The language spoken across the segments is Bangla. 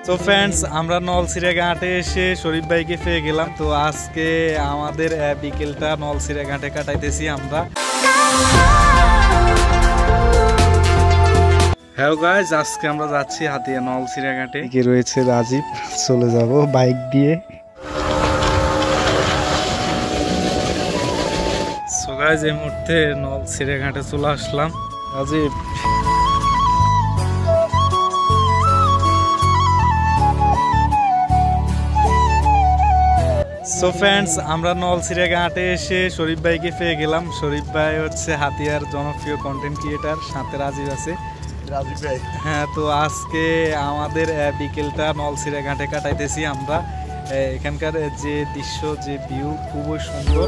তো ফ্রেন্ডস, আমরা নলছিরা ঘাটে এসে শরীফ ভাইকে পেয়ে গেলাম। তো আজকে আমাদের বিকেলটা নলছিরা ঘাটে কাটাইতেছি আমরা। হ্যালো গাইস, আজকে আমরা যাচ্ছি হাতিয়া নলছিরা ঘাটে। কি রয়েছে রাজীব, চলে যাব বাইক দিয়ে। সো গাইস, এই মুহূর্তে নলছিরা ঘাটে চলে আসলাম। রাজীব, সো ফ্রেন্ডস, আমরা নলছিরা ঘাটে এসে শরীফ ভাইকে পেয়ে গেলাম। শরীফ ভাই হচ্ছে হাতিয়ার জনপ্রিয় কন্টেন্ট ক্রিয়েটার, সাথে রাজীব আছে। রাজীব ভাই, হ্যাঁ, তো আজকে আমাদের বিকেলটা নলছিরা ঘাটে কাটাইতেছি আমরা। এখানকার যে দৃশ্য, যে ভিউ খুবই সুন্দর।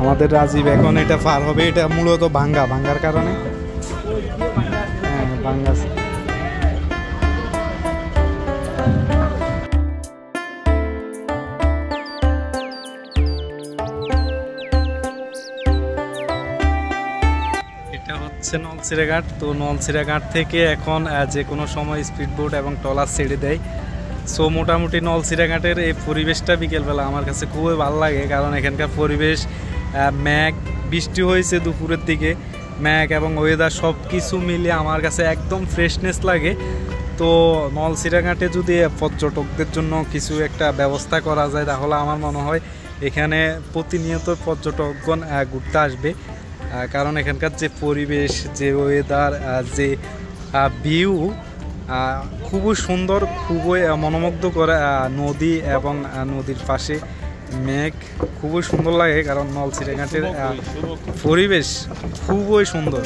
আমাদের রাজীব এখন এটা পার হবে। এটা মূলত ভাঙ্গার কারণে, হ্যাঁ ভাঙ্গা। এটা হচ্ছে নলছিরা ঘাট। তো নলছিরা ঘাট থেকে এখন যে কোনো সময় স্পিড বোট এবং ট্রলার ছেড়ে দেয়। সো মোটামুটি নলছিরা ঘাটের এই পরিবেশটা বিকেলবেলা আমার কাছে খুবই ভালো লাগে, কারণ এখানকার পরিবেশ, মেঘ, বৃষ্টি হয়েছে দুপুরের দিকে, মেঘ এবং ওয়েদার সব কিছু মিলিয়ে আমার কাছে একদম ফ্রেশনেস লাগে। তো নলছিরা ঘাটে যদি পর্যটকদের জন্য কিছু একটা ব্যবস্থা করা যায়, তাহলে আমার মনে হয় এখানে প্রতিনিয়ত পর্যটকগণ ঘুরতে আসবে, কারণ এখানকার যে পরিবেশ, যে ওয়েদার, যে ভিউ খুবই সুন্দর, খুবই মনোমুগ্ধ করে। নদী এবং নদীর পাশে মেঘ খুবই সুন্দর লাগে, কারণ নলছিরা ঘাটের পরিবেশ খুবই সুন্দর।